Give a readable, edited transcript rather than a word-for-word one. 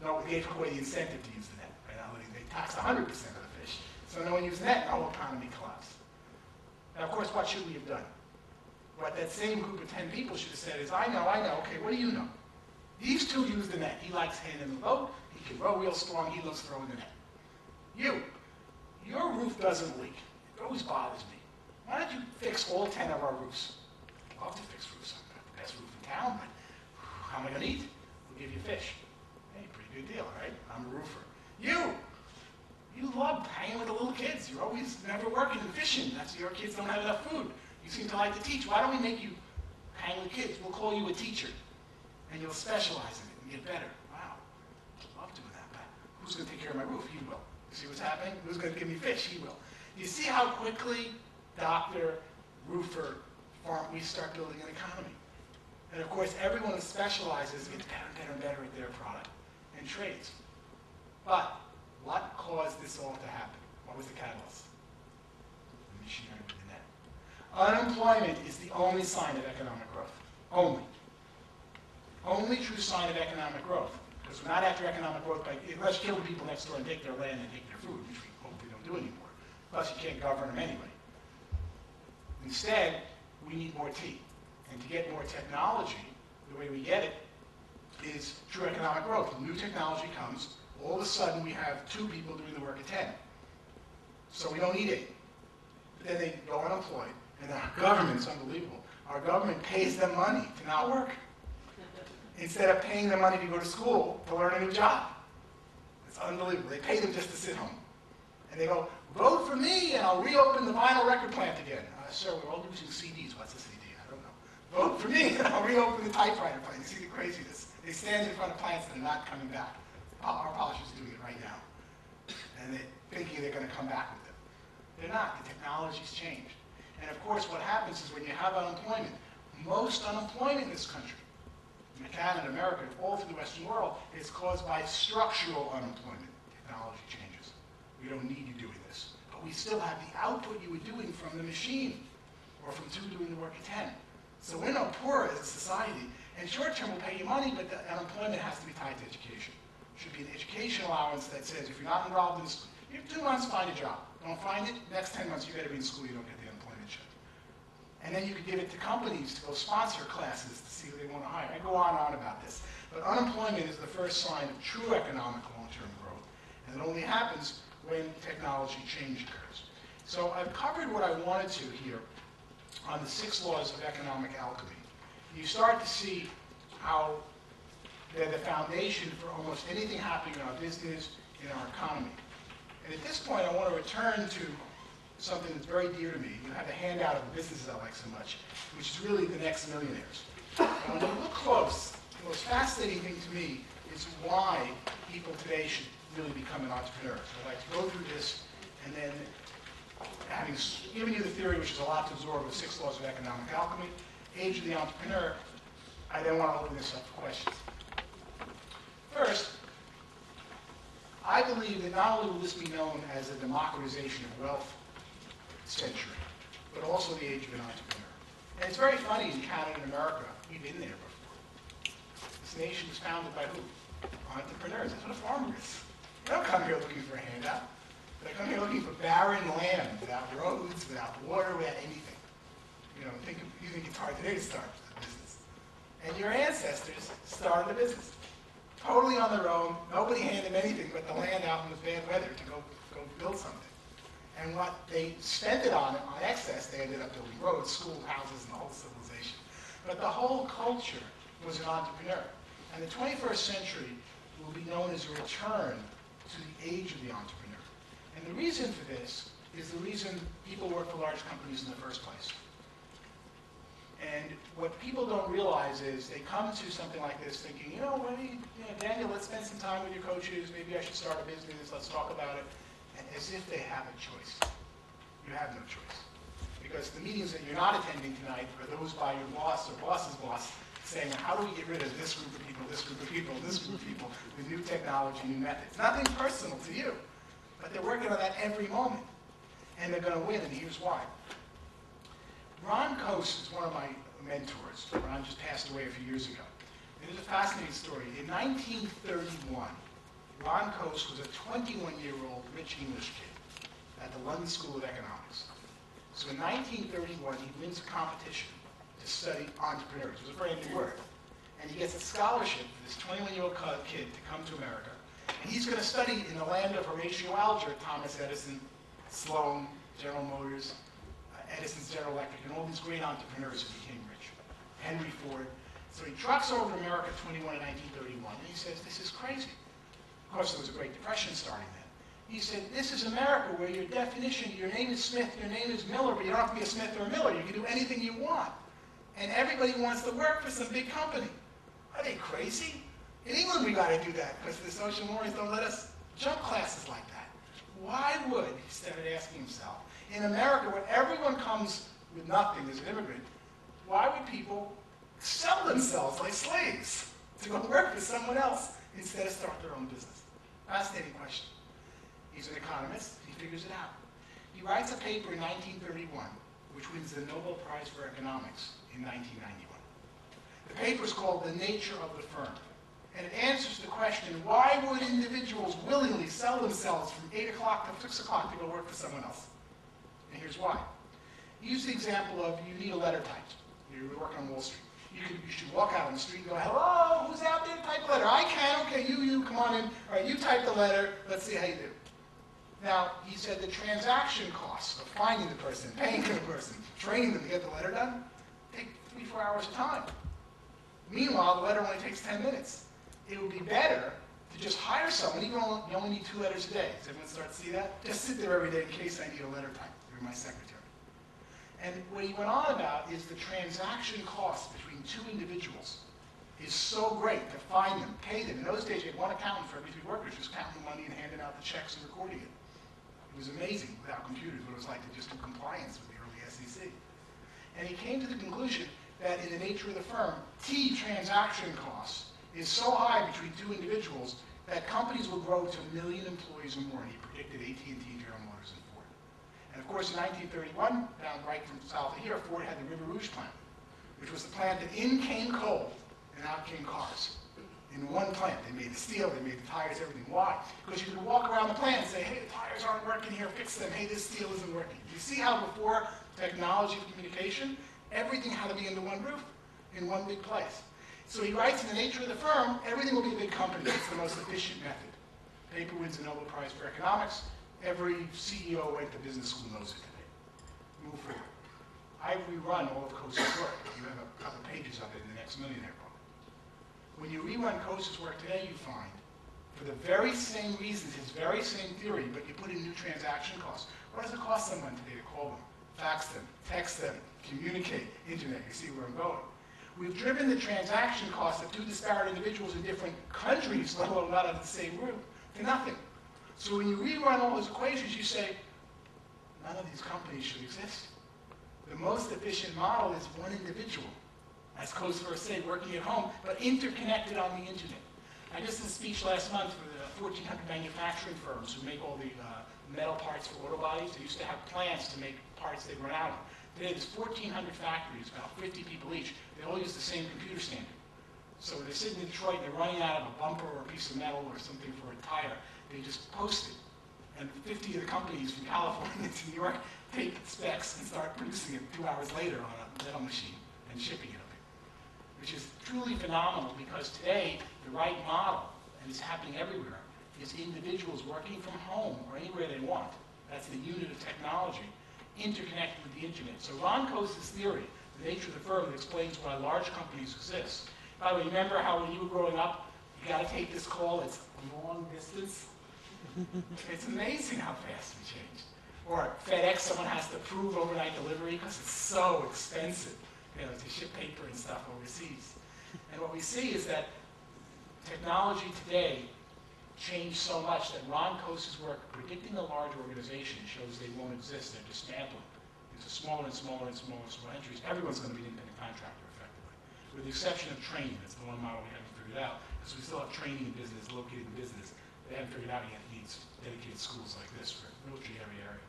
No, they took away the incentive to use the net. Right? Now they taxed 100% of the fish. So no one used the net, and the whole economy collapsed. Now, of course, what should we have done? What that same group of 10 people should have said is, I know, okay, what do you know? These two use the net. He likes handling the boat, he can row real strong, he loves throwing the net. Your roof doesn't leak. It always bothers me. Why don't you fix all 10 of our roofs? I'd love to fix roofs. I'm the best roof in town, but how am I going to eat? We'll give you fish. Hey, pretty good deal, right? I'm a roofer. You love hanging with the little kids. You're always never working and fishing. That's your kids don't have enough food. You seem to like to teach. Why don't we make you hang with kids? We'll call you a teacher, and you'll specialize in it and get better. Wow, I love doing that. But who's going to take care of my roof? He will. You see what's happening? Who's going to give me fish? He will. You see how quickly doctor, roofer, farm, we start building an economy. And of course, everyone who specializes gets better and better and better at their product and trades. But what caused this all to happen? What was the catalyst? The machinery with the net. Unemployment is the only sign of economic growth. Only. Only true sign of economic growth. Because we're not after economic growth by, unless you kill the people next door and take their land and take their food, which we hopefully don't do anymore. Plus, you can't govern them anyway. Instead, we need more tea. And to get more technology, the way we get it is true economic growth. When new technology comes, all of a sudden we have 2 people doing the work of 10. So we don't need 8. But then they go unemployed, and our government's unbelievable. Our government pays them money to not work, instead of paying them money to go to school to learn a new job. It's unbelievable. They pay them just to sit home. And they go, vote for me, and I'll reopen the vinyl record plant again. Sir, we're all using CDs. What's a CD? I don't know. Vote for me, and I'll reopen the typewriter plant. You see the craziness. They stand in front of plants that are not coming back. Our polisher's doing it right now. And they're thinking they're going to come back with it. They're not. The technology's changed. And of course, what happens is when you have unemployment, most unemployment in this country, in Canada, America, all through the Western world, is caused by structural unemployment. Technology changes. We don't need you doing this. But we still have the output you were doing from the machine, or from 2 doing the work of 10. So we're no poorer as a society. And short-term will pay you money, but the unemployment has to be tied to education. Should be an education allowance that says if you're not enrolled in this, you have 2 months, find a job. Don't find it, next 10 months you better be in school, you don't get the unemployment check. And then you could give it to companies to go sponsor classes to see who they want to hire. I go on and on about this. But unemployment is the first sign of true economic long-term growth. And it only happens when technology change occurs. So I've covered what I wanted to here on the 6 laws of economic alchemy. You start to see how they're the foundation for almost anything happening in our business, in our economy. And at this point, I want to return to something that's very dear to me. You have a handout of the businesses I like so much, which is really the next millionaires. And when you look close, the most fascinating thing to me is why people today should really become an entrepreneur. So I'd like to go through this, and then having given you the theory, which is a lot to absorb, with 6 laws of economic alchemy, age of the entrepreneur, I then want to open this up for questions. First, I believe that not only will this be known as a democratization of wealth century, but also the age of an entrepreneur. And it's very funny in Canada and America, we've been there before. This nation was founded by who? Entrepreneurs. That's what a farmer is. They don't come here looking for a handout. They come here looking for barren land, without roads, without water, without anything. You know, you think it's hard today to start a business. And your ancestors started a business. Totally on their own. Nobody handed them anything but the land out in the bad weather to go build something. And what they spent it on excess, they ended up building roads, schools, houses, and the whole civilization. But the whole culture was an entrepreneur. And the 21st century will be known as a return to the age of the entrepreneur. And the reason for this is the reason people work for large companies in the first place. And what people don't realize is they come to something like this thinking, Daniel, let's spend some time with your coaches. Maybe I should start a business. Let's talk about it. And as if they have a choice. You have no choice. Because the meetings that you're not attending tonight are those by your boss or boss's boss saying, how do we get rid of this group of people, this group of people, this group of people with new technology, new methods. Nothing personal to you. But they're working on that every moment. And they're going to win, and here's why. Ron Coase is one of my mentors. Ron just passed away a few years ago. It is a fascinating story. In 1931, Ron Coase was a 21-year-old rich English kid at the London School of Economics. So in 1931, he wins a competition to study entrepreneurs. It was a brand new word. And he gets a scholarship for this 21-year-old kid to come to America. And he's going to study in the land of Horatio Alger, Thomas Edison, Sloan, General Motors, Edison's General Electric, and all these great entrepreneurs who became rich. Henry Ford. So he trucks over to America 21 in 1931, and he says, this is crazy. Of course, there was a Great Depression starting then. He said, this is America, where your definition, your name is Smith, your name is Miller, but you don't have to be a Smith or a Miller. You can do anything you want. And everybody wants to work for some big company. Are they crazy? In England, we got to do that, because the social mores don't let us jump classes like that. Why would, he started asking himself, in America, where everyone comes with nothing as an immigrant, why would people sell themselves like slaves to go work for someone else instead of start their own business? Fascinating question. He's an economist. He figures it out. He writes a paper in 1931, which wins the Nobel Prize for Economics in 1991. The paper is called The Nature of the Firm. And it answers the question, why would individuals willingly sell themselves from 8 o'clock to 6 o'clock to go work for someone else? And here's why. He used the example of you need a letter typed. You're working on Wall Street. You should walk out on the street and go, hello, who's out there to type a letter? I can, okay, you, come on in. All right, you type the letter, let's see how you do. Now, he said the transaction costs of finding the person, paying for the person, training them to get the letter done, take 3-4 hours of time. Meanwhile, the letter only takes 10 minutes. It would be better to just hire someone, even though you only need 2 letters a day. Does everyone start to see that? Just sit there every day in case I need a letter typed. You're my secretary. And what he went on about is the transaction cost between 2 individuals is so great to find them, pay them. In those days, you had one accountant for every 3 workers, just counting the money and handing out the checks and recording it. It was amazing without computers what it was like to just do compliance with the early SEC. And he came to the conclusion that in the nature of the firm, T transaction costs is so high between 2 individuals that companies will grow to 1 million employees or more. And he predicted AT&T, General Motors, and Ford. And of course, in 1931, down right from south of here, Ford had the River Rouge plant, which was the plant that in came coal and out came cars. In one plant, they made the steel, they made the tires, everything. Why? Because you could walk around the plant and say, hey, the tires aren't working here, fix them. Hey, this steel isn't working. You see how before technology and communication, everything had to be under one roof, in one big place. So he writes, in the nature of the firm, everything will be a big company. It's the most efficient method. Paper wins the Nobel Prize for Economics. Every CEO went to business school knows it today. Move forward. I rerun all of Coase's work. You have a couple pages of it in the next Millionaire book. When you rerun Coase's work today, you find, for the very same reasons, his very same theory, but you put in new transaction costs. What does it cost someone today to call them, fax them, text them, communicate, internet? You see where I'm going. We've driven the transaction costs of 2 disparate individuals in different countries, let alone not under the same roof, to nothing. So when you rerun all those equations, you say, none of these companies should exist. The most efficient model is one individual, as Coase first said, working at home, but interconnected on the internet. I just did a speech last month for the 1,400 manufacturing firms who make all the metal parts for auto bodies. They used to have plants to make parts they run out of. Today there's 1,400 factories, about 50 people each. They all use the same computer standard. So when they're sitting in Detroit and they're running out of a bumper or a piece of metal or something for a tire, they just post it. And 50 of the companies from California to New York take specs and start producing it 2 hours later on a metal machine and shipping it. Which is truly phenomenal, because today the right model, and it's happening everywhere, is individuals working from home or anywhere they want. That's the unit of technology, interconnected with the internet. So Ron Coase's theory, the nature of the firm, explains why large companies exist. By the way, remember how when you were growing up, you got to take this call, it's long distance? It's amazing how fast we changed. Or FedEx, someone has to prove overnight delivery because it's so expensive, to ship paper and stuff overseas. And what we see is that technology today changed so much that Ron Coase's work predicting a large organization shows they won't exist. They're dismantling into smaller and smaller and smaller and smaller entries. Everyone's going to be an independent contractor, effectively, with the exception of training. That's the one model we haven't figured out, because we still have training in business, located in business. They haven't figured out yet needs dedicated schools like this for military area.